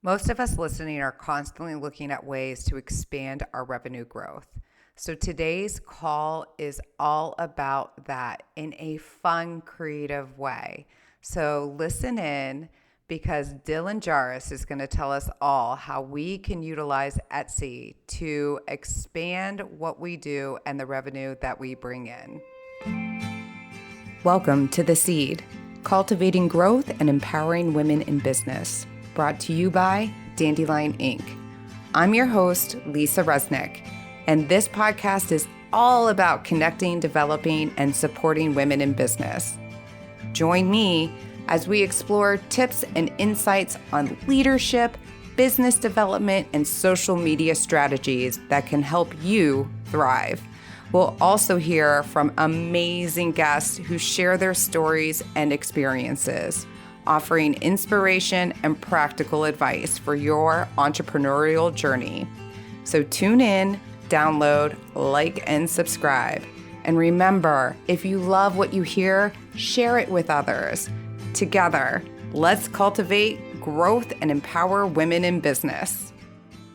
Most of us listening are constantly looking at ways to expand our revenue growth. So today's call is all about that in a fun, creative way. So listen in because Dylan Jahraus is going to tell us all how we can utilize Etsy to expand what we do and the revenue that we bring in. Welcome to The Seed, cultivating growth and empowering women in business. Brought to you by Dandelion-Inc. I'm your host, Lisa Resnick, and this podcast is all about connecting, developing, and supporting women in business. Join me as we explore tips and insights on leadership, business development, and social media strategies that can help you thrive. We'll also hear from amazing guests who share their stories and experiences, offering inspiration and practical advice for your entrepreneurial journey. So tune in, download, like, and subscribe. And remember, if you love what you hear, share it with others. Together, let's cultivate growth and empower women in business.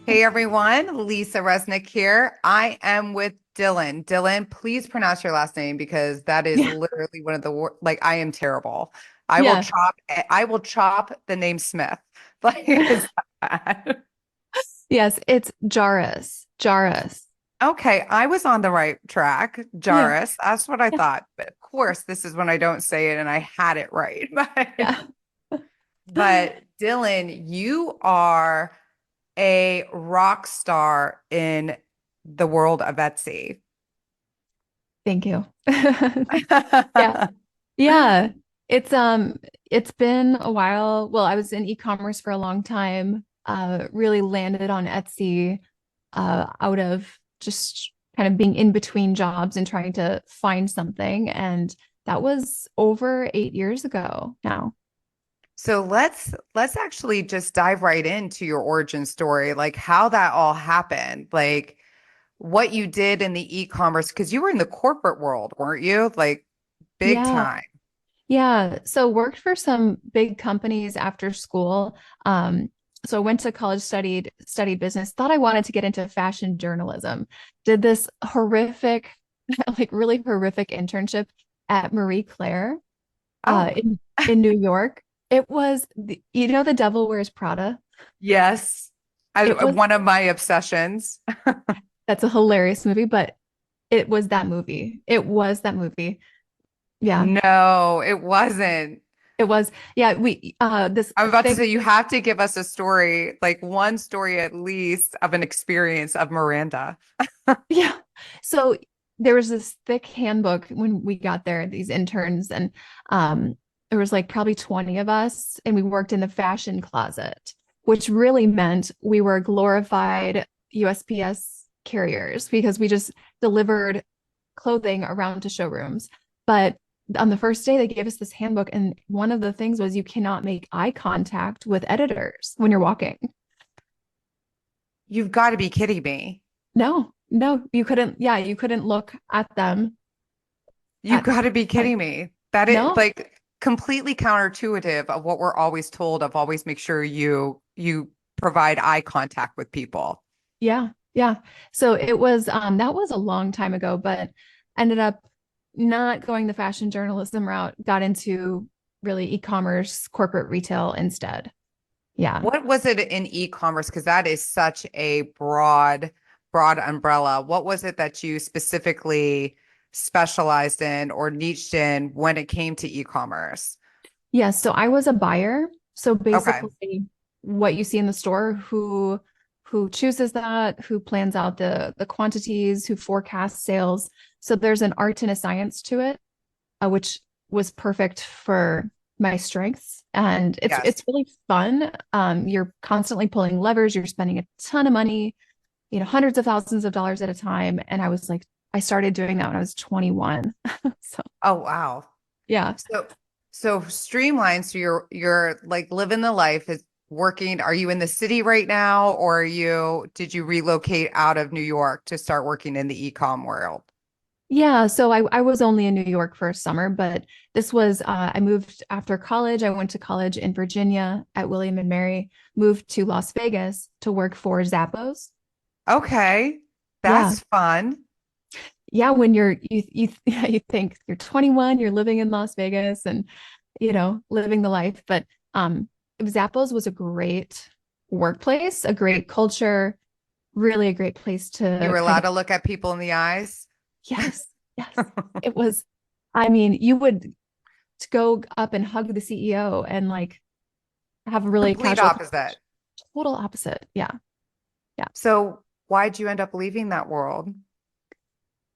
Hey everyone, Lisa Resnick here. I am with Dylan. Dylan, please pronounce your last name because that is literally one of the I am terrible. I will chop the name Smith. Like it's bad. Yes, it's Jahraus. Jahraus. Okay, I was on the right track. Yeah. Jarvis, that's what I Yeah. thought. But of course, this is when I don't say it and I had it right. Yeah. But Dylan, you are a rock star in the world of Etsy. Thank you. Yeah. Yeah. It's been a while. Well, I was in e-commerce for a long time. Really landed on Etsy out of just kind of being in between jobs and trying to find something. And that was over 8 years ago now. So let's actually just dive right into your origin story, like how that all happened, like what you did in the e-commerce, because you were in the corporate world, weren't you? Like big Yeah. time. Yeah. So worked for some big companies after school. So I went to college, studied business, thought I wanted to get into fashion journalism. Did this horrific, like really horrific internship at Marie Claire Oh, in New York. It was The Devil Wears Prada. yes. It was One of my obsessions. That's a hilarious movie, but it was that movie. It was that movie. Yeah. No, it wasn't. It was. Yeah, we this I'm about to thick. say you have to give us a story, like one story at least of an experience of Miranda. Yeah. So there was this thick handbook when we got there, these interns, and there was like probably 20 of us, and we worked in the fashion closet, which really meant we were glorified USPS carriers because we just delivered clothing around to showrooms. But on the first day, they gave us this handbook, and one of the things was you cannot make eye contact with editors when you're walking. You've got to be kidding me. No, no, you couldn't. Yeah, you couldn't look at them You've at got to be like, kidding me. That is no. like completely counterintuitive of what we're always told of always make sure you provide eye contact with people. Yeah, yeah. So it was that was a long time ago, but ended up not going the fashion journalism route, got into really e-commerce, corporate retail instead. Yeah. What was it in e-commerce? Because that is such a broad umbrella. What was it that you specifically specialized in or niched in when it came to e-commerce? Yeah, so I was a buyer. So Okay. basically what you see in the store, who chooses that, who plans out the quantities, who forecasts sales. So there's an art and a science to it, which was perfect for my strengths. And Yes. it's really fun. You're constantly pulling levers, you're spending a ton of money, hundreds of thousands of dollars at a time. And I was like, I started doing that when I was 21. So Oh, wow. yeah. So streamline. So you're like living the life is working. Are you in the city right now, or did you relocate out of New York to start working in the e-com world? Yeah, so I was only in New York for a summer, but this was I moved after college. I went to college in Virginia at William and Mary, moved to Las Vegas to work for Zappos. Okay. Yeah. That's fun. Yeah, when yeah, you think you're 21, you're living in Las Vegas and living the life, but Zappos was a great workplace, a great culture, really a great place You to were kind allowed of to look at people in the eyes. yes, yes. It was, I mean, you would go up and hug the CEO and like have a really Complete casual, opposite. total opposite. Yeah. Yeah. So why'd you end up leaving that world?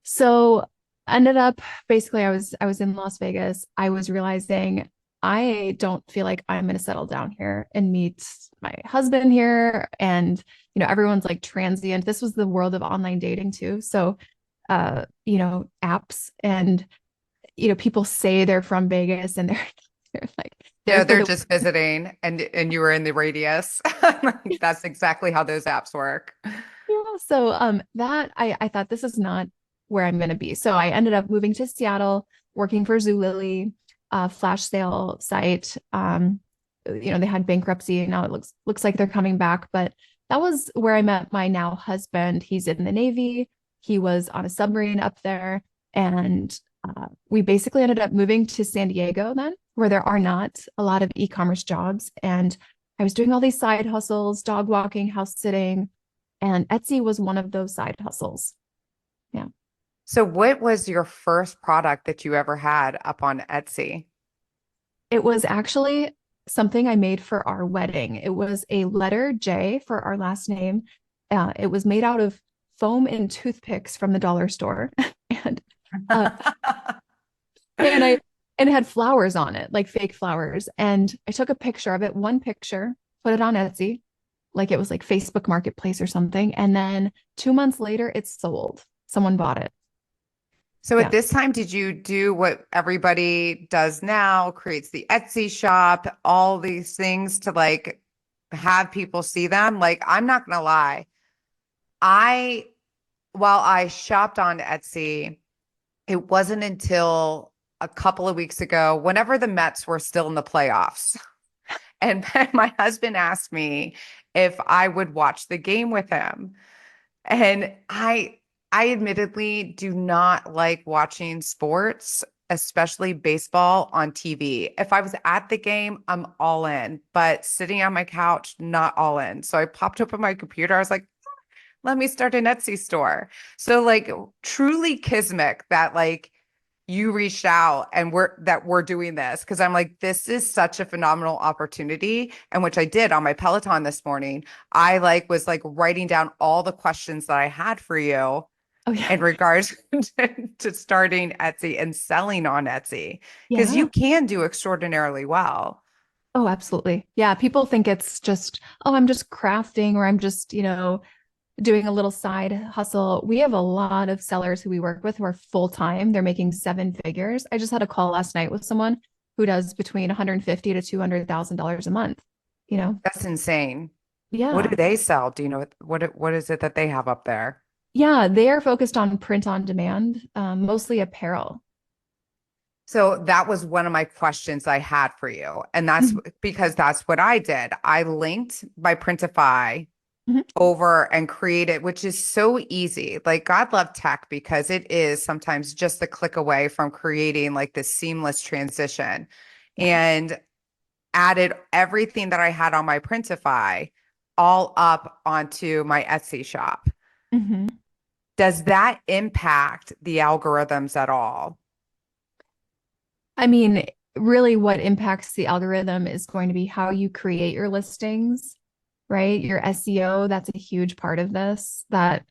So ended up basically I was in Las Vegas. I was realizing I don't feel like I'm going to settle down here and meet my husband here. And, everyone's like transient. This was the world of online dating too. So, apps and, people say they're from Vegas and they're, they're like there Yeah, for they're the just visiting and you were in the radius. Like, that's exactly how those apps work. Yeah, so that I thought this is not where I'm going to be. So I ended up moving to Seattle, working for Zulily, flash sale site. They had bankruptcy and now it looks like they're coming back, but that was where I met my now husband. He's in the Navy. He was on a submarine up there, and we basically ended up moving to San Diego then, where there are not a lot of e-commerce jobs. And I was doing all these side hustles, dog walking, house sitting, and Etsy was one of those side hustles. Yeah. So what was your first product that you ever had up on Etsy? It was actually something I made for our wedding. It was a letter J for our last name. It was made out of foam and toothpicks from the dollar store. and uh, and I and it had flowers on it, like fake flowers. And I took a picture of it, one picture, put it on Etsy, like it was like Facebook Marketplace or something. And then 2 months later, it's sold. Someone bought it. So at Yeah. this time, did you do what everybody does now, creates the Etsy shop, all these things to like have people see them? Like, I'm not gonna lie. I, while I shopped on Etsy, it wasn't until a couple of weeks ago, whenever the Mets were still in the playoffs. And my husband asked me if I would watch the game with him. And I admittedly do not like watching sports, especially baseball on TV. If I was at the game, I'm all in, but sitting on my couch, not all in. So I popped open my computer. I was like, let me start an Etsy store. So like truly kismet that like you reached out and we're doing this because I'm like, this is such a phenomenal opportunity. And which I did on my Peloton this morning. I like was like writing down all the questions that I had for you Oh yeah. in regards to starting Etsy and selling on Etsy because you Yeah. can do extraordinarily well. Oh, absolutely. Yeah. People think it's just, oh, I'm just crafting or I'm just, doing a little side hustle. We have a lot of sellers who we work with who are full time. They're making seven figures. I just had a call last night with someone who does between 150 to $200,000 a month, you know? That's insane. What do Yeah. they sell? Do you know what is it that they have up there? Yeah. They are focused on print on demand, mostly apparel. So that was one of my questions I had for you. And that's Mhm. because that's what I did. I linked my Printify Mhm. over and created, which is so easy. Like God love tech because it is sometimes just a click away from creating like this seamless transition Yeah. and added everything that I had on my Printify all up onto my Etsy shop. Mhm. Does that impact the algorithms at all? I mean, really, what impacts the algorithm is going to be how you create your listings, right? Your SEO, that's a huge part of this that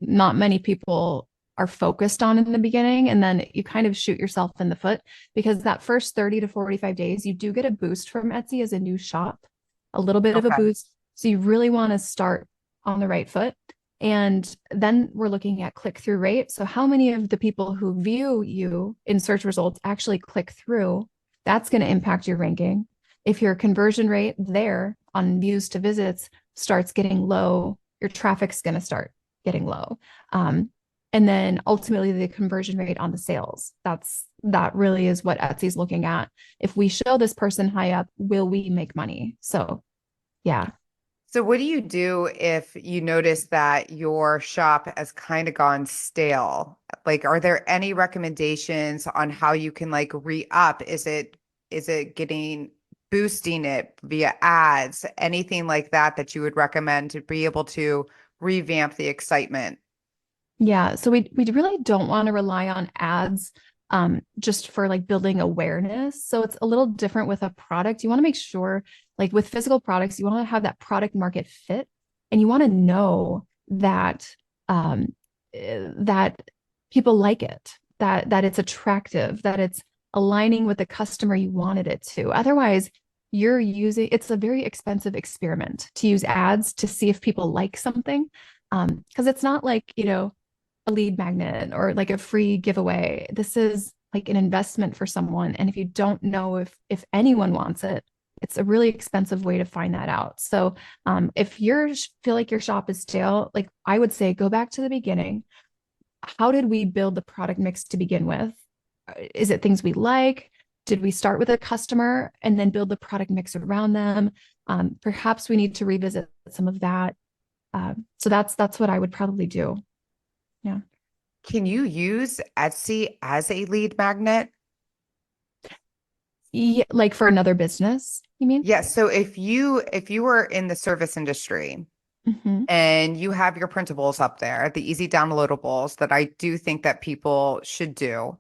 not many people are focused on in the beginning. And then you kind of shoot yourself in the foot because that first 30 to 45 days, you do get a boost from Etsy as a new shop, a little bit of a Okay. boost. So you really want to start on the right foot. And then we're looking at click through rate. So, how many of the people who view you in search results actually click through? That's going to impact your ranking. If your conversion rate there on views to visits starts getting low, your traffic's going to start getting low. Um, And then ultimately the conversion rate on the sales. That really is what Etsy's looking at. If we show this person high up, will we make money? So yeah. So what do you do if you notice that your shop has kind of gone stale? Like, are there any recommendations on how you can like re-up? Is it getting boosting it via ads, anything like that that you would recommend to be able to revamp the excitement? Yeah, so we really don't want to rely on ads just for like building awareness. So it's a little different with a product. You want to make sure, like with physical products, you want to have that product market fit, and you want to know that that people like it, that it's attractive, that it's aligning with the customer you wanted it to. Otherwise, it's a very expensive experiment to use ads to see if people like something. Because it's not like, a lead magnet or like a free giveaway. This is like an investment for someone. And if you don't know if anyone wants it, it's a really expensive way to find that out. So if you feel like your shop is stale, like I would say go back to the beginning. How did we build the product mix to begin with? Is it things we like? Did we start with a customer and then build the product mix around them? Perhaps we need to revisit some of that. So that's what I would probably do. Yeah. Can you use Etsy as a lead magnet? Yeah, like for another business, you mean? Yes. So if you were in the service industry Hmm. and you have your printables up there, the easy downloadables that I do think that people should do,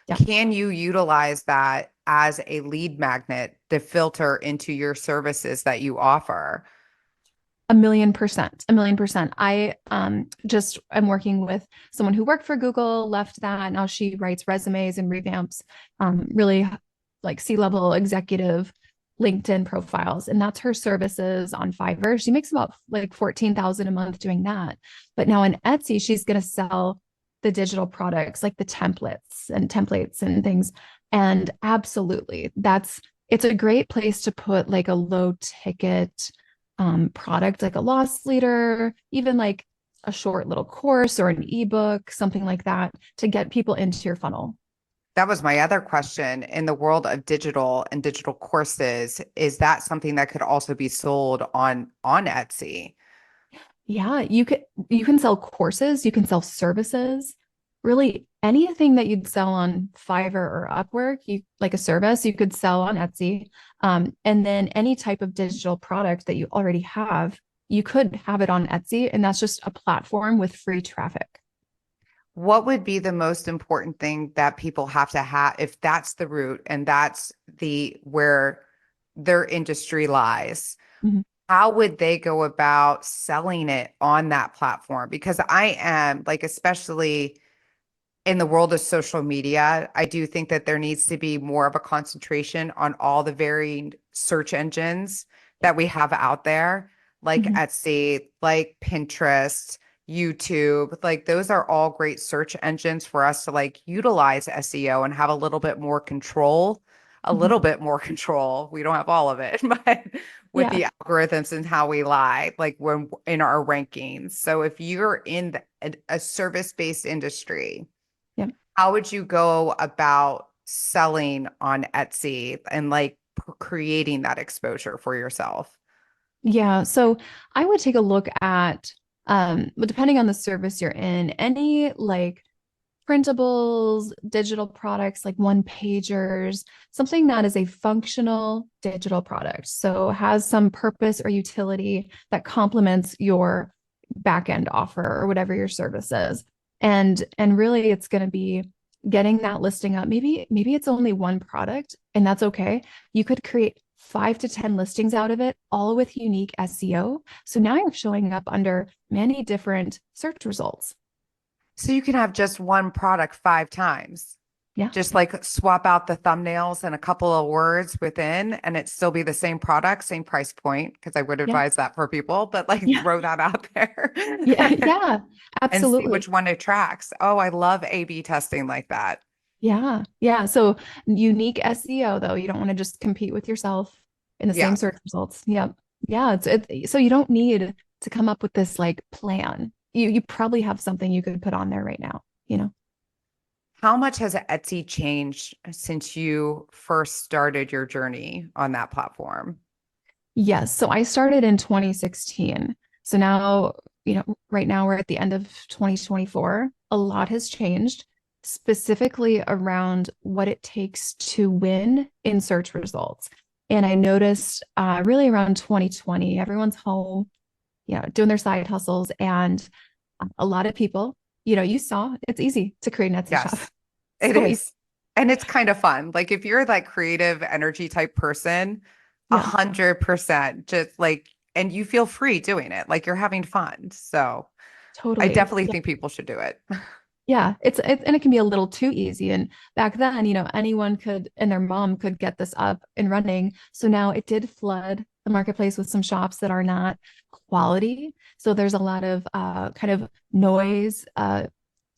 Yeah. can you utilize that as a lead magnet to filter into your services that you offer? 1,000,000%, 1,000,000%. I just am working with someone who worked for Google, left that. Now she writes resumes and revamps really like C-level executive LinkedIn profiles. And that's her services on Fiverr. She makes about like 14,000 a month doing that. But now in Etsy, she's going to sell the digital products like the templates and things. And absolutely, it's a great place to put like a low ticket product like a loss leader, even like a short little course or an ebook, something like that to get people into your funnel. That was my other question. In the world of digital and digital courses, is that something that could also be sold on Etsy? Yeah, you can sell courses, you can sell services, really anything that you'd sell on Fiverr or Upwork, you like a service, you could sell on Etsy. And then any type of digital product that you already have, you could have it on Etsy, and that's just a platform with free traffic. What would be the most important thing that people have to have if that's the route and that's the where their industry lies? Mhm. How would they go about selling it on that platform? Because I am like, especially in the world of social media, I do think that there needs to be more of a concentration on all the varying search engines that we have out there, like Mhm. Etsy, like Pinterest, YouTube. Like those are all great search engines for us to like utilize SEO and have a little bit more control, a Mhm. little bit more control. We don't have all of it, but with Yeah. the algorithms and how we lie, like when in our rankings. So if you're in a service-based industry, Yeah. how would you go about selling on Etsy and like creating that exposure for yourself? Yeah. So I would take a look at, but depending on the service you're in, any like printables, digital products like one pagers, something that is a functional digital product. So has some purpose or utility that complements your backend offer or whatever your service is. And really it's going to be getting that listing up. Maybe it's only one product and that's okay. You could create 5 to 10 listings out of it, all with unique SEO. So now you're showing up under many different search results. So you can have just one product 5 times. Yeah. Just like swap out the thumbnails and a couple of words within, and it still be the same product, same price point, because I would Yeah. advise that for people, but like Yeah. throw that out there Yeah. Yeah. and see which Absolutely. one attracts. Oh, I love A/B testing like that. Yeah. Yeah. So unique SEO though, you don't want to just compete with yourself in the same Yeah. search results. Yep. Yeah. So you don't need to come up with this like plan. you probably have something you could put on there right now, you know? How much has Etsy changed since you first started your journey on that platform? Yes. So I started in 2016. So now, right now we're at the end of 2024. A lot has changed, specifically around what it takes to win in search results. And I noticed really around 2020, everyone's home, doing their side hustles. And a lot of people, you saw it's easy to create an Etsy shop. Yes, it So easy. is. And it's kind of fun. Like if you're that creative energy type person, a Yeah, 100% just like, and you feel free doing it, like you're having fun. So I totally. definitely think people should do it. Yeah, and it can be a little too easy. And back then, anyone could and their mom could get this up and running. So now it did flood the marketplace with some shops that are not quality. So there's a lot of kind of noise,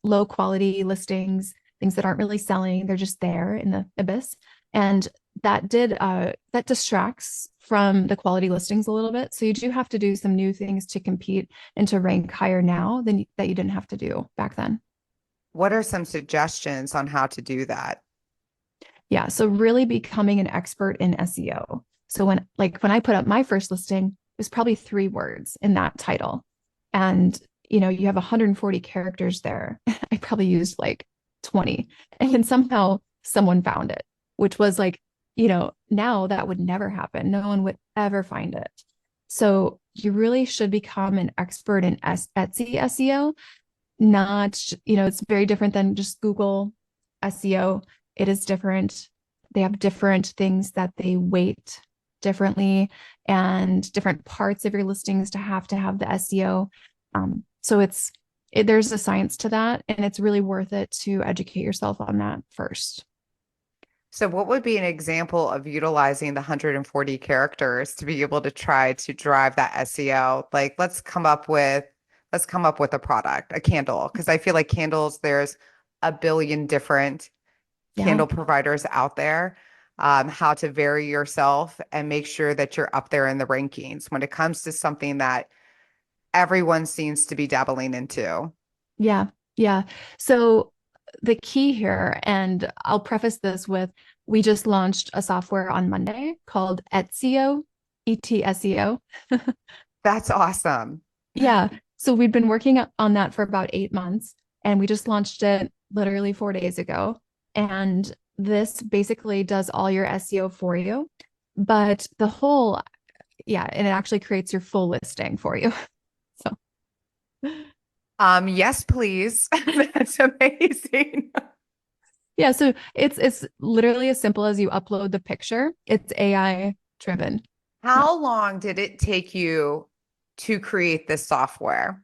low quality listings, things that aren't really selling. They're just there in the abyss. And that distracts from the quality listings a little bit. So you do have to do some new things to compete and to rank higher now than that you didn't have to do back then. What are some suggestions on how to do that? Yeah. So really becoming an expert in SEO. So when I put up my first listing, it was probably 3 words in that title. And you have 140 characters there. I probably used like 20. And then somehow someone found it, which was like, now that would never happen. No one would ever find it. So you really should become an expert in Etsy SEO. Not, it's very different than just Google SEO. It is different. They have different things that they weight differently and different parts of your listings to have the SEO. So there's a science to that, and it's really worth it to educate yourself on that first. So what would be an example of utilizing the 140 characters to be able to try to drive that SEO? Like let's come up with a product, a candle, because I feel like candles, there's a billion different Yeah. candle providers out there. How to vary yourself and make sure that you're up there in the rankings when it comes to something that everyone seems to be dabbling into. Yeah. Yeah. So the key here, and I'll preface this with we just launched a software on Monday called Etsio, ETSEO. That's awesome. Yeah. So we've been working on that for about 8 months, and we just launched it literally 4 days ago. And this basically does all your SEO for you. But yeah, and it actually creates your full listing for you. So Yes, please. That's amazing. yeah, so it's literally as simple as you upload the picture. It's AI driven. Yeah. How long did it take you to create this software?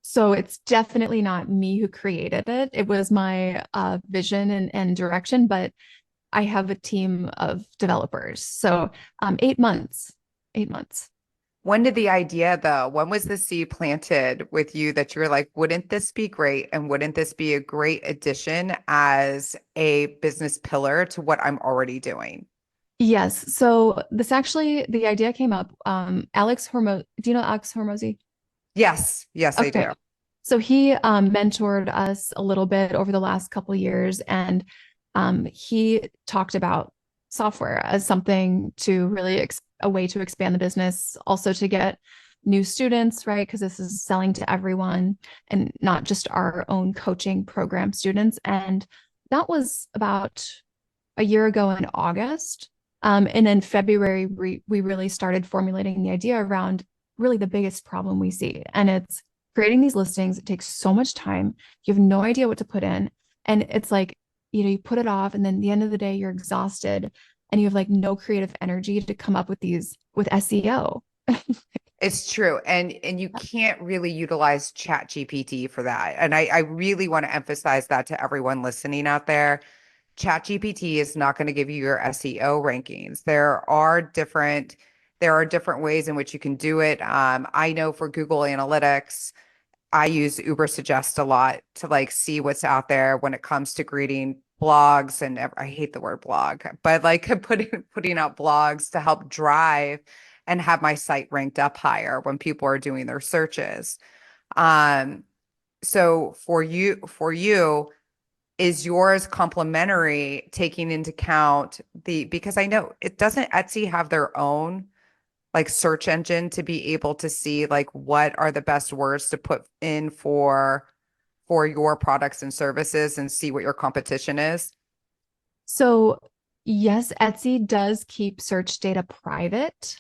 So it's definitely not me who created it. It was my vision and direction, but I have a team of developers. So 8 months, 8 months. When did the idea, though, when was the seed planted with you that you were like, wouldn't this be great? And wouldn't this be a great addition as a business pillar to what I'm already doing? Yes. So the idea came up. Do you know Alex Hormozy? Yes, yes, I Okay. do. So he mentored us a little bit over the last couple of years, and he talked about software as something to really a way to expand the business, also to get new students, right? Because this is selling to everyone and not just our own coaching program students. And that was about a year ago in August. And in February, we really started formulating the idea around really the biggest problem we see. And it's creating these listings. It takes so much time. You have no idea what to put in. And it's like, you put it off, and then at the end of the day, you're exhausted and you have like no creative energy to come up with these with SEO. It's true. And you can't really utilize Chat GPT for that. And I really want to emphasize that to everyone listening out there. ChatGPT is not going to give you your SEO rankings. There are different ways in which you can do it. I know for Google Analytics, I use Uber Suggest a lot to like see what's out there when it comes to grading blogs, and I hate the word blog, but like putting out blogs to help drive and have my site ranked up higher when people are doing their searches. Um, so for you, is yours complimentary taking into account because I know it doesn't Etsy have their own like search engine to be able to see like what are the best words to put in for your products and services and see what your competition is? So, yes, Etsy does keep search data private.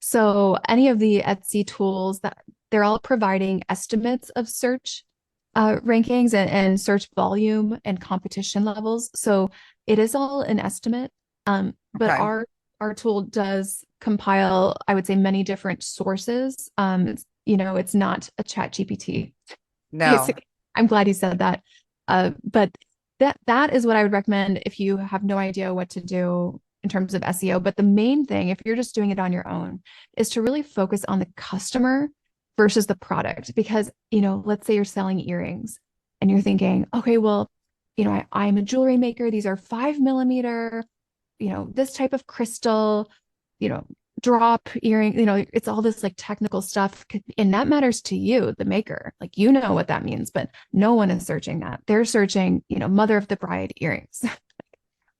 So, any of the Etsy tools that they're all providing estimates of search rankings and search volume and competition levels. So, it is all an estimate. But Okay. our tool does compile, I would say, many different sources. It's not a chat GPT. No. Basically, I'm glad you said that. But that is what I would recommend if you have no idea what to do in terms of SEO. But the main thing, if you're just doing it on your own, is to really focus on the customer versus the product. Because, let's say you're selling earrings and you're thinking, okay, well, I'm a jewelry maker. These are 5 millimeter, this type of crystal, you know, drop earring, it's all this like technical stuff. And that matters to you, the maker. Like, what that means, but no one is searching that. They're searching, mother of the bride earrings.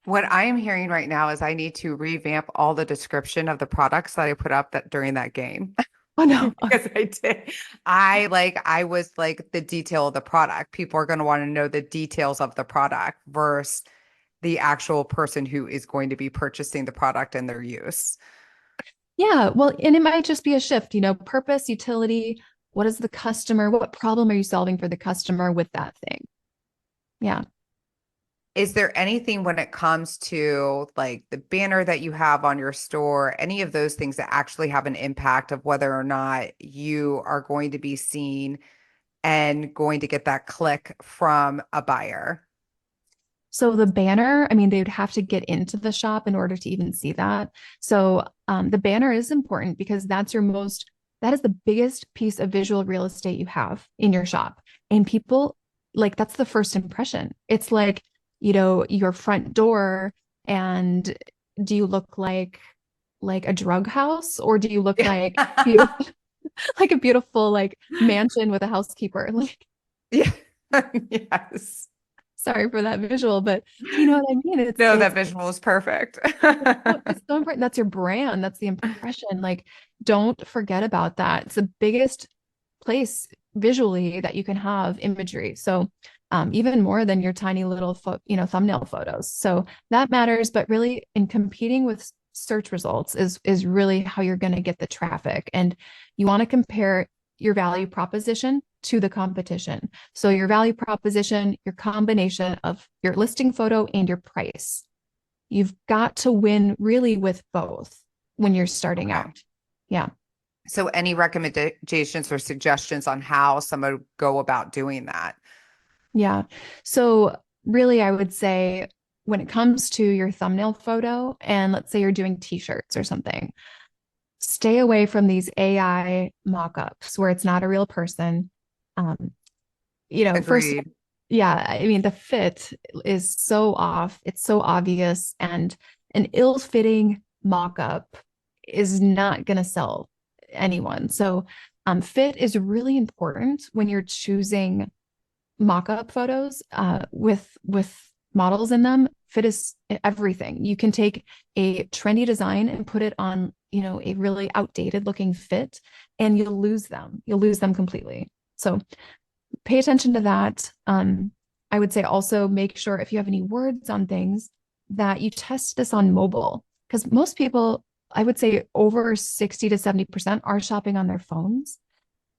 What I am hearing right now is I need to revamp all the description of the products that I put up that during that game. Oh, no. Because I did. I was like the detail of the product. People are going to want to know the details of the product versus the actual person who is going to be purchasing the product and their use. Yeah. Well, and it might just be a shift, purpose, utility. What is the customer? What problem are you solving for the customer with that thing? Yeah. Is there anything when it comes to like the banner that you have on your store, any of those things that actually have an impact of whether or not you are going to be seen and going to get that click from a buyer? So the banner, I mean, they would have to get into the shop in order to even see that. So the banner is important because that is the biggest piece of visual real estate you have in your shop. And people like that's the first impression. It's like, your front door. And do you look like a drug house, or do you look like Yeah. beautiful, like a beautiful like mansion with a housekeeper? Like, Yeah. Yes. sorry for that visual, but you know what I mean? It's No, that it's visual is perfect. it's so important. That's your brand. That's the impression. Like, don't forget about that. It's the biggest place visually that you can have imagery. So, even more than your tiny little, thumbnail photos. So that matters. But really, in competing with search results is really how you're going to get the traffic. And you want to compare your value proposition to the competition. So your value proposition, your combination of your listing photo and your price. You've got to win really with both when you're starting Okay. out. Yeah. So any recommendations or suggestions on how someone would go about doing that? Yeah. So really, I would say when it comes to your thumbnail photo, and let's say you're doing t-shirts or something, stay away from these AI mock-ups where it's not a real person. Um, First, Agreed. yeah, I mean, the fit is so off. It's so obvious, and an ill-fitting mock-up is not going to sell anyone. So, fit is really important when you're choosing mock-up photos with models in them. Fit is everything. You can take a trendy design and put it on, a really outdated looking fit, and you'll lose them. You'll lose them completely. So pay attention to that. I would say also make sure if you have any words on things that you test this on mobile, because most people, I would say over 60 to 70% are shopping on their phones.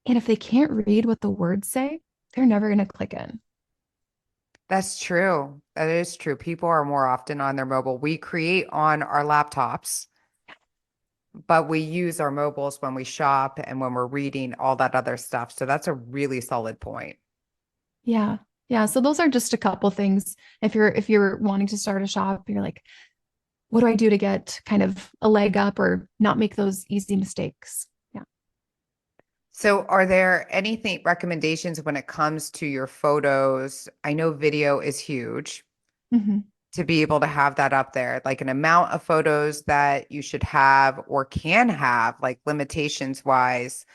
And if they can't read what the words say, they're never going to click in. That's true. That is true. People are more often on their mobile. We create on our laptops, but we use our mobiles when we shop and when we're reading all that other stuff. So that's a really solid point. Yeah. Yeah. So those are just a couple things. If you're wanting to start a shop, you're like, what do I do to get kind of a leg up or not make those easy mistakes? Yeah. So are there anything recommendations when it comes to your photos? I know video is huge Mhm. to be able to have that up there, like an amount of photos that you should have or can have, like limitations wise,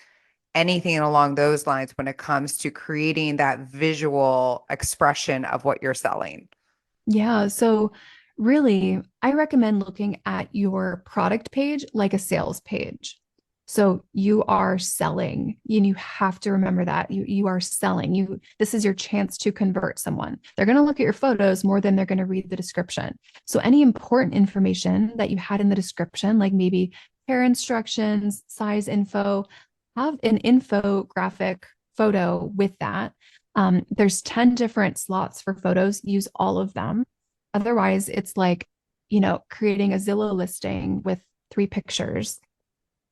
anything along those lines when it comes to creating that visual expression of what you're selling? Yeah. So, really, I recommend looking at your product page like a sales page. So you are selling, and you have to remember that you are selling. This is your chance to convert someone. They're going to look at your photos more than they're going to read the description. So any important information that you had in the description, like maybe care instructions, size info, have an infographic photo with that. There's 10 different slots for photos. Use all of them. Otherwise, it's like, creating a Zillow listing with 3 pictures.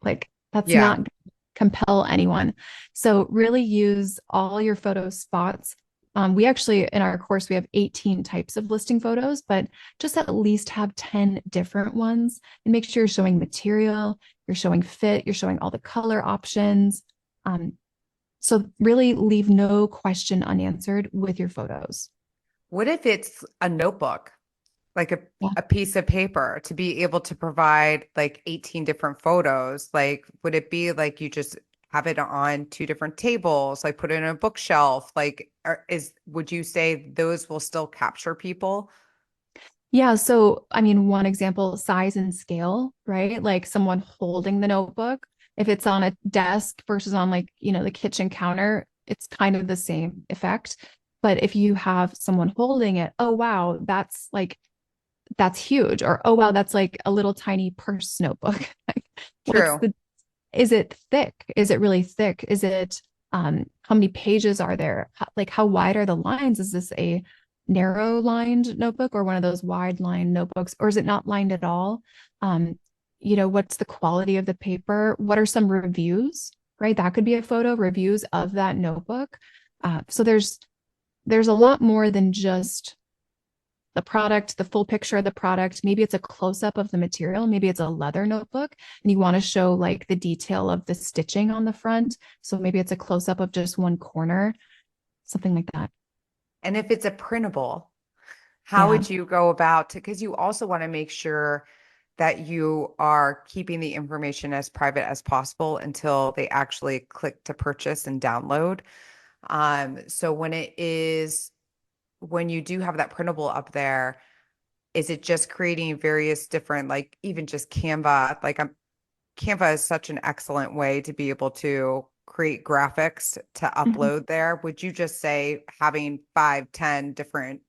Like, that's Yeah. not compel anyone. So really use all your photo spots. We actually, in our course, we have 18 types of listing photos, but just at least have 10 different ones and make sure you're showing material, you're showing fit, you're showing all the color options. So really leave no question unanswered with your photos. What if it's a notebook, like Yeah. a piece of paper to be able to provide like 18 different photos? Like, would it be like you just have it on 2 different tables, like put it in a bookshelf? Like, would you say those will still capture people? Yeah. So, I mean, one example, size and scale, right? Like someone holding the notebook. If it's on a desk versus on like, the kitchen counter, it's kind of the same effect. But if you have someone holding it, oh, wow, that's huge. Or, oh, wow, that's like a little tiny purse notebook. Like, True. is it thick? Is it really thick? Is it, how many pages are there? Like, how wide are the lines? Is this a narrow lined notebook or one of those wide line notebooks, or is it not lined at all? What's the quality of the paper? What are some reviews, right? That could be a photo, reviews of that notebook. So there's a lot more than just the product, the full picture of the product. Maybe it's a close up of the material. Maybe it's a leather notebook and you want to show like the detail of the stitching on the front. So maybe it's a close up of just one corner, something like that. And if it's a printable, how Yeah. would you go about to, because you also want to make sure that you are keeping the information as private as possible until they actually click to purchase and download. So when you do have that printable up there, is it just creating various different, like even just Canva? Canva is such an excellent way to be able to create graphics to Mhm. upload there. Would you just say having 5, 10 different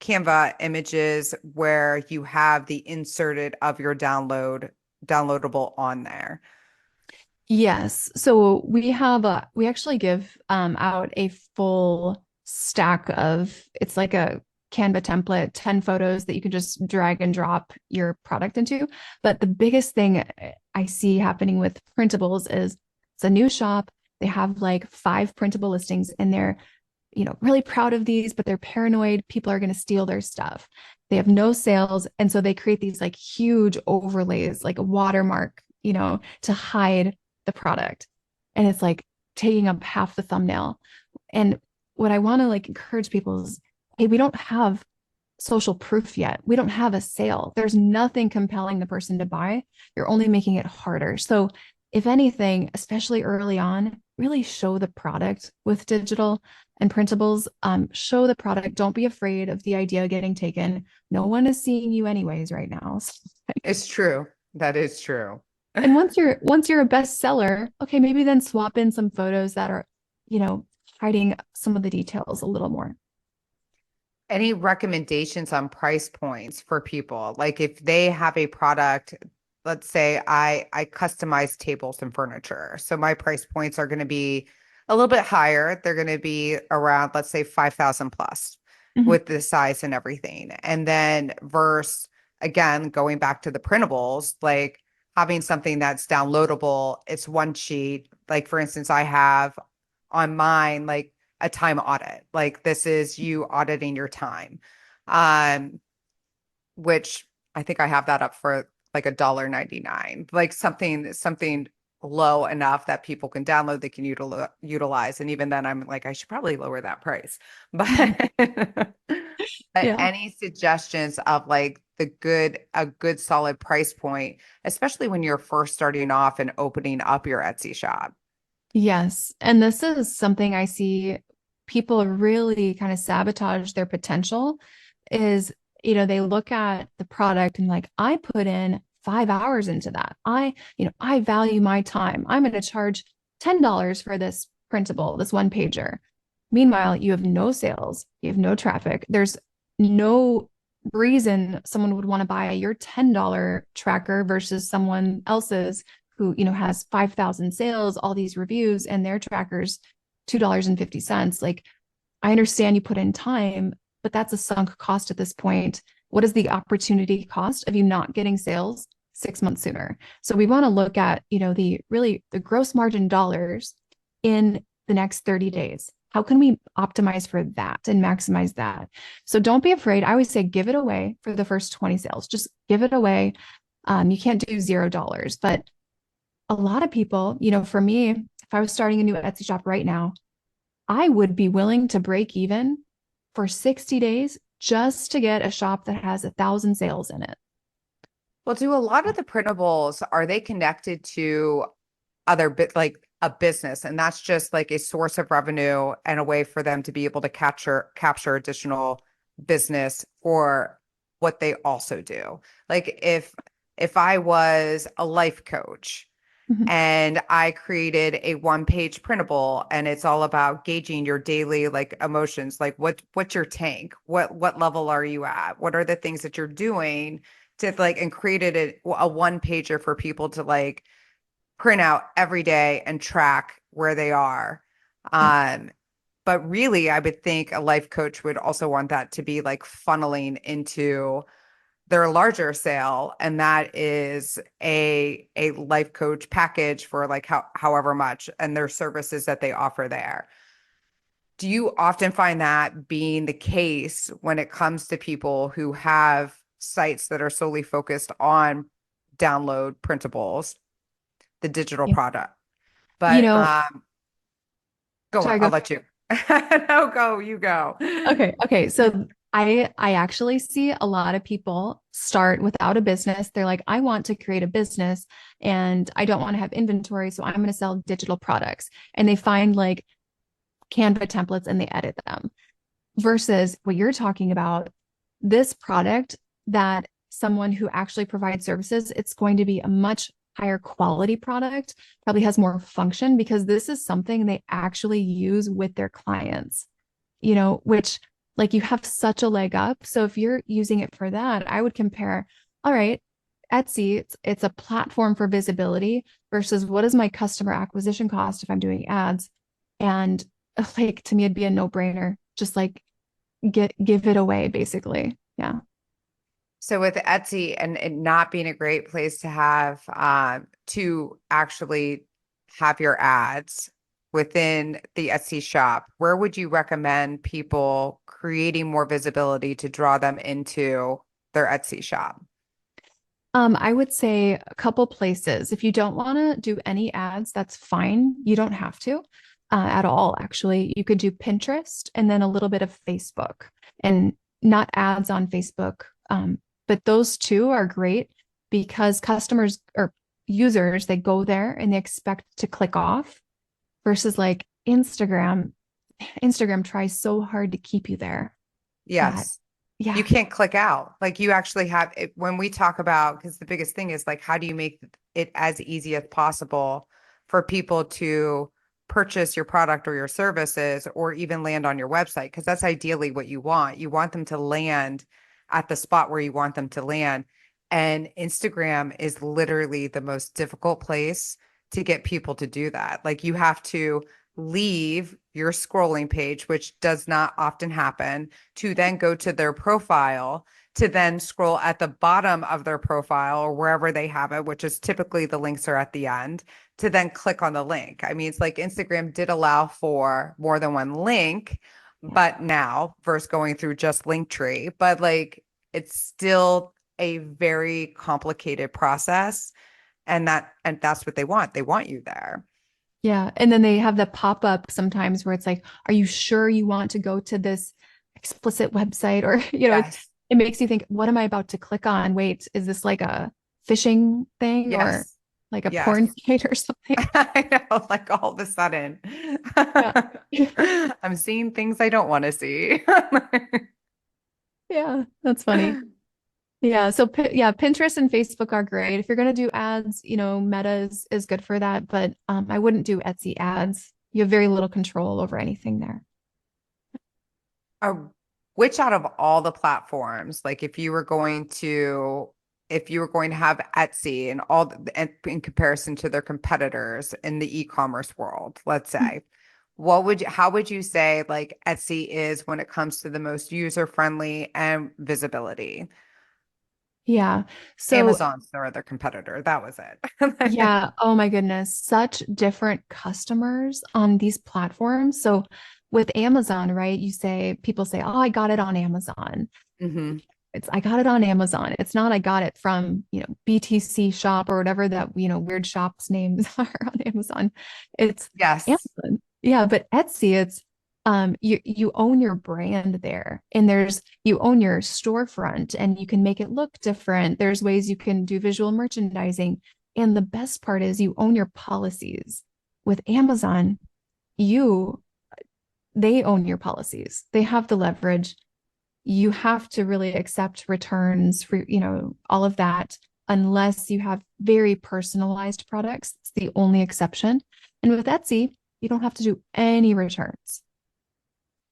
Canva images where you have the inserted of your downloadable on there? Yes. So we actually give out a full stack of, it's like a Canva template, 10 photos that you can just drag and drop your product into. But the biggest thing I see happening with printables is it's a new shop. They have like 5 printable listings and they're, really proud of these, but they're paranoid people are going to steal their stuff. They have no sales. And so they create these like huge overlays, like a watermark, to hide the product. And it's like taking up half the thumbnail. And what I want to like encourage people is, hey, we don't have social proof yet. We don't have a sale. There's nothing compelling the person to buy. You're only making it harder. So, if anything, especially early on, really show the product with digital and printables. Show the product. Don't be afraid of the idea getting taken. No one is seeing you anyways right now. It's true. That is true. And once you're a bestseller, okay, maybe then swap in some photos that are, you know, hiding some of the details a little more. Any recommendations on price points for people? Like if they have a product, let's say I customize tables and furniture. So my price points are going to be a little bit higher. They're going to be around, let's say 5,000 plus Mhm. with the size and everything. And then verse again, going back to the printables, like having something that's downloadable, it's one sheet. Like for instance, I have on mine, like a time audit. Like this is you auditing your time. Um, which I think I have that up for like $1.99, like something low enough that people can download, they can utilize. And even then I'm like, I should probably lower that price. But Yeah. any suggestions of like a good solid price point, especially when you're first starting off and opening up your Etsy shop? Yes. And this is something I see people really kind of sabotage their potential is, they look at the product and like, I put in 5 hours into that. I value my time. I'm going to charge $10 for this printable, this one pager. Meanwhile, you have no sales, you have no traffic. There's no reason someone would want to buy your $10 tracker versus someone else's who, has 5,000 sales, all these reviews, and their tracker's $2.50. Like, I understand you put in time, but that's a sunk cost at this point. What is the opportunity cost of you not getting sales 6 months sooner? So we want to look at, the gross margin dollars in the next 30 days. How can we optimize for that and maximize that? So don't be afraid. I always say give it away for the first 20 sales. Just give it away. You can't do $0, but a lot of people, for me, if I was starting a new Etsy shop right now, I would be willing to break even for 60 days just to get a shop that has 1,000 sales in it. Well, do a lot of the printables, are they connected to other bit like a business, and that's just like a source of revenue and a way for them to be able to capture additional business for what they also do? Like if I was a life coach Mhm. and I created a one-page printable and it's all about gauging your daily like emotions, like what's your tank? What level are you at? What are the things that you're doing to like, and created a one pager for people to like print out every day and track where they are. Yeah. Um, but really, I would think a life coach would also want that to be like funneling into their larger sale, and that is a life coach package for like however much, and their services that they offer there. Do you often find that being the case when it comes to people who have sites that are solely focused on download printables, the digital Yeah. product? You But know, go on, sorry, I'll go. let you. No, go, you go. Okay. Okay. So I actually see a lot of people start without a business. They're like, I want to create a business and I don't want to have inventory. So I'm going to sell digital products. And they find like Canva templates and they edit them. Versus what you're talking about, this product that someone who actually provides services, it's going to be a much higher quality product, probably has more function because this is something they actually use with their clients, which like you have such a leg up. So if you're using it for that, I would compare, all right, Etsy, it's a platform for visibility versus what is my customer acquisition cost if I'm doing ads? And like to me, it'd be a no-brainer. Just like give it away, basically. Yeah. So with Etsy and it not being a great place to actually have your ads within the Etsy shop, where would you recommend people creating more visibility to draw them into their Etsy shop? I would say a couple places. If you don't want to do any ads, that's fine. You don't have to at all, actually. You could do Pinterest and then a little bit of Facebook and not ads on Facebook. But those two are great because customers or users, they go there and they expect to click off versus like Instagram. Instagram tries so hard to keep you there that, Yes. You yeah, can't click out. Like you actually have it when we talk about, because the biggest thing is like, how do you make it as easy as possible for people to purchase your product or your services or even land on your website? Because that's ideally what you want. You want them to land at the spot where you want them to land. And Instagram is literally the most difficult place to get people to do that. Like you have to leave your scrolling page, which does not often happen, to then go to their profile, to then scroll at the bottom of their profile or wherever they have it, which is typically the links are at the end, to then click on the link. I mean, it's like Instagram did allow for more than one link, yeah. but now versus going through just Linktree, but like it's still a very complicated process. And that's what they want. They want you there. Yeah. And then they have the pop up sometimes where it's like, are you sure you want to go to this explicit website? Or, Yes. it makes you think, what am I about to click on? Wait, is this like a phishing thing? Or, Yes. like a Yes. porn site or something. I know, like all of a sudden, Yeah. I'm seeing things I don't want to see. Yeah, that's funny. Yeah, so yeah, Pinterest and Facebook are great. If you're going to do ads, Meta is good for that, but I wouldn't do Etsy ads. You have very little control over anything there. Uh, which out of all the platforms, like if you were going to have Etsy and in comparison to their competitors in the e-commerce world, let's say, how would you say like Etsy is when it comes to the most user friendly and visibility? Yeah. So Amazon's their other competitor. That was it. yeah, oh my goodness, such different customers on these platforms. So with Amazon, right, people say, "Oh, I got it on Amazon." Hmm. It's I got it on Amazon. It's not I got it from, BTC shop or whatever that, weird shops names are on Amazon. It's Yes. Amazon. Yeah, but Etsy, it's you own your brand there, and you own your storefront, and you can make it look different. There's ways you can do visual merchandising. And the best part is you own your policies. With Amazon, you they own your policies. They have the leverage. You have to really accept returns for, all of that, unless you have very personalized products. It's the only exception. And with Etsy, you don't have to do any returns.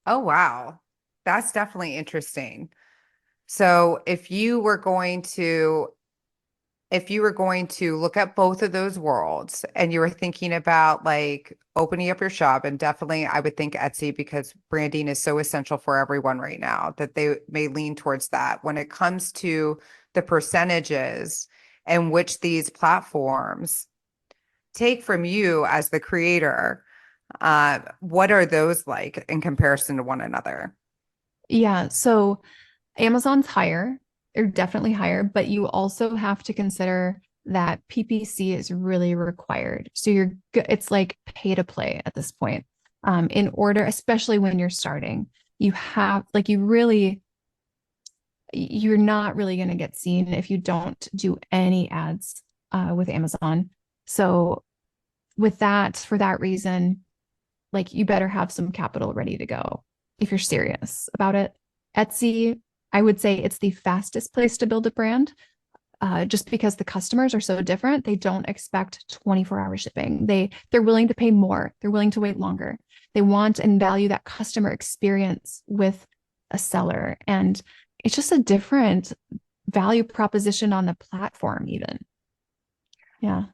Oh, wow. That's definitely interesting. So if you were going to look at both of those worlds and you were thinking about like opening up your shop, and definitely I would think Etsy because branding is so essential for everyone right now that they may lean towards that. When it comes to the percentages and which these platforms take from you as the creator, what are those like in comparison to one another? Yeah. So Amazon's higher, they're definitely higher, but you also have to consider that PPC is really required. So it's like pay to play at this point. In order, especially when you're starting, you have like you're not really going to get seen if you don't do any ads with Amazon. So for that reason, like you better have some capital ready to go if you're serious about it. Etsy, I would say it's the fastest place to build a brand. Just because the customers are so different, they don't expect 24-hour shipping. They're willing to pay more. They're willing to wait longer. They want and value that customer experience with a seller, and it's just a different value proposition on the platform, even. Yeah.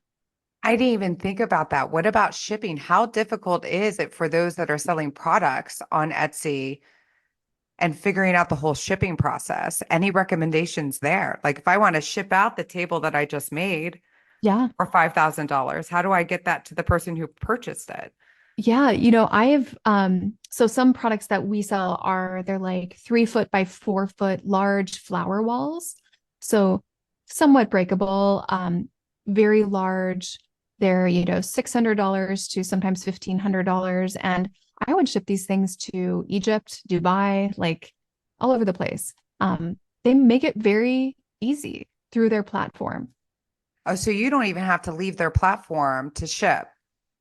I didn't even think about that. What about shipping? How difficult is it for those that are selling products on Etsy and figuring out the whole shipping process? Any recommendations there? Like if I want to ship out the table that I just made Yeah. for $5,000, how do I get that to the person who purchased it? Yeah, I have so some products that we sell they're like 3 foot by 4 foot large flower walls. So somewhat breakable, very large. They're, $600 to sometimes $1,500. And I would ship these things to Egypt, Dubai, like all over the place. They make it very easy through their platform. Oh, so you don't even have to leave their platform to ship.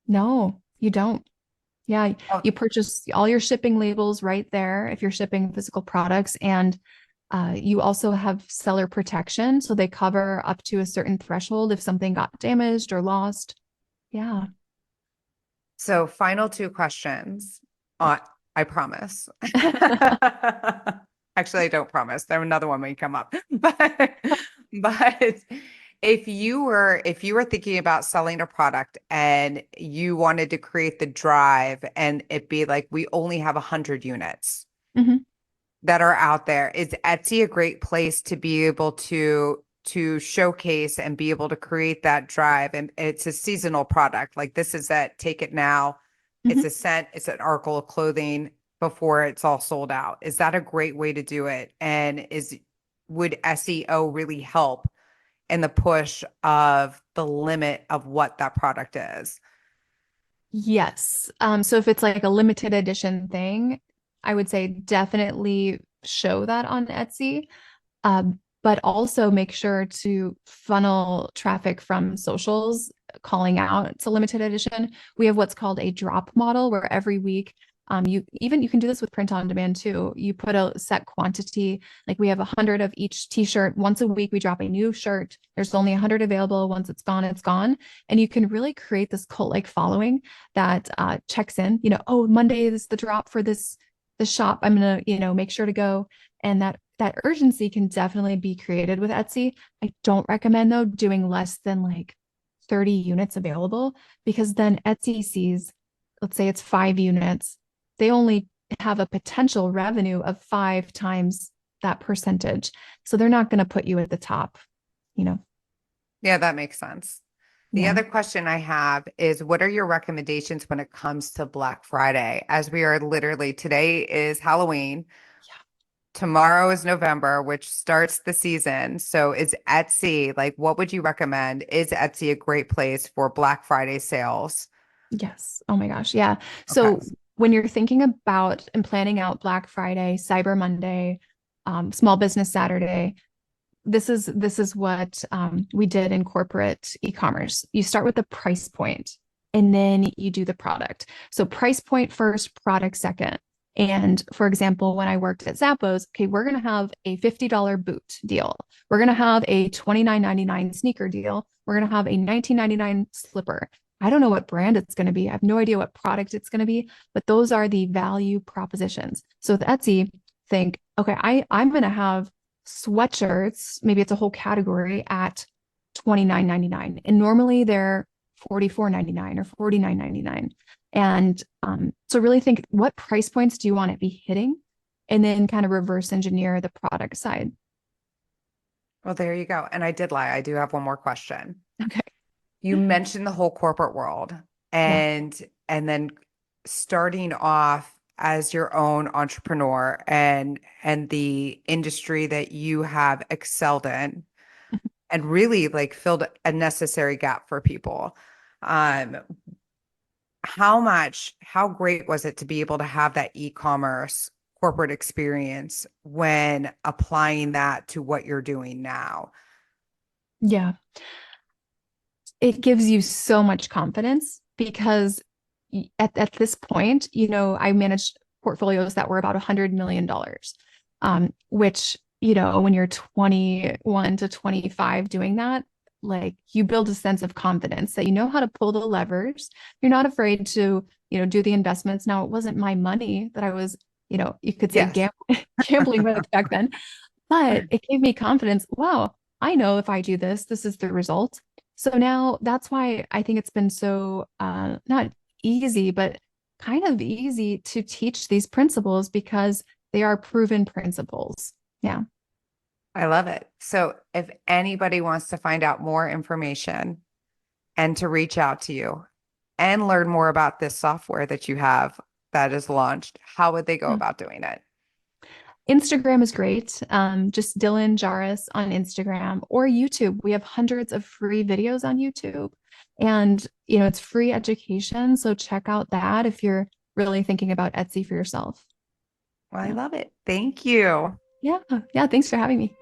No, you don't. Yeah, Oh, you purchase all your shipping labels right there if you're shipping physical products. And you also have seller protection. So they cover up to a certain threshold if something got damaged or lost. Yeah. so final two questions. I promise. Actually, I don't promise. There another one may come up. But if you were thinking about selling a product and you wanted to create the drive and it be like we only have 100 units Mhm. that are out there, is Etsy a great place to be able to showcase and be able to create that drive? And it's a seasonal product. Like this is that take it now. It's Mhm. a scent, it's an article of clothing before it's all sold out. Is that a great way to do it? And would SEO really help in the push of the limit of what that product is? Yes. So if it's like a limited edition thing, I would say definitely show that on Etsy. but also make sure to funnel traffic from socials, calling out it's a limited edition. We have what's called a drop model where every week, you can do this with print on demand too. You put a set quantity, like we have 100 of each t-shirt. Once a week, we drop a new shirt. There's only 100 available. Once it's gone, it's gone. And you can really create this cult-like following that checks in, oh, Monday is the drop for this shop. I'm going to, make sure to go. And that urgency can definitely be created with Etsy. I don't recommend though doing less than like 30 units available, because then Etsy sees, let's say it's 5 units. They only have a potential revenue of 5 times that percentage. So they're not going to put you at the top, Yeah, that makes sense. The other question I have is, what are your recommendations when it comes to Black Friday? As we are today is Halloween. Yeah. Tomorrow is November, which starts the season. So is Etsy, what would you recommend? Is Etsy a great place for Black Friday sales? Yes. Oh my gosh. Yeah. So when you're thinking about and planning out Black Friday, Cyber Monday, Small Business Saturday, this is what we did in corporate e-commerce. You start with the price point and then you do the product. So price point first, product second. And for example, when I worked at Zappos, okay, we're going to have a $50 boot deal. We're going to have a $29.99 sneaker deal. We're going to have a $19.99 slipper. I don't know what brand it's going to be. I have no idea what product it's going to be, but those are the value propositions. So with Etsy, think, okay, I'm going to have sweatshirts, maybe it's a whole category at $29.99. And normally they're $44.99 or $49.99. And so really think, what price points do you want to be hitting? And then kind of reverse engineer the product side. Well, there you go. And I did lie. I do have one more question. Okay. You mentioned the whole corporate world and then starting off as your own entrepreneur and the industry that you have excelled in and really filled a necessary gap for people. How great was it to be able to have that e-commerce corporate experience when applying that to what you're doing now? Yeah. It gives you so much confidence because at this point, I managed portfolios that were about $100 million, which, when you're 21 to 25 doing that, you build a sense of confidence that you know how to pull the levers. You're not afraid to, do the investments. Now, it wasn't my money that I was, you could say gambling with back then, but it gave me confidence. Wow, I know if I do this, this is the result. So now that's why I think it's been so not easy, but kind of easy to teach these principles because they are proven principles. Yeah. I love it. So if anybody wants to find out more information and to reach out to you and learn more about this software that you have that is launched, how would they go about doing it? Instagram is great. Just Dylan Jahraus on Instagram or YouTube. We have hundreds of free videos on YouTube and, it's free education. So check out that if you're really thinking about Etsy for yourself. Well, I love it. Thank you. Yeah. Yeah. Thanks for having me.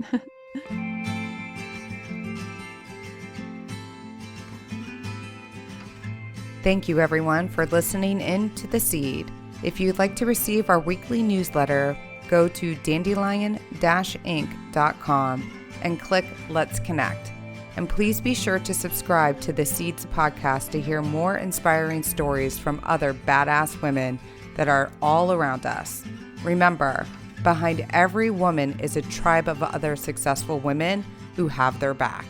Thank you, everyone, for listening in to The Seed. If you'd like to receive our weekly newsletter, go to Dandelion-Inc.com and click Let's Connect. And please be sure to subscribe to the Seeds podcast to hear more inspiring stories from other badass women that are all around us. Remember, behind every woman is a tribe of other successful women who have their back.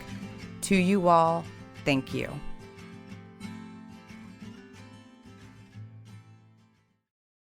To you all, thank you.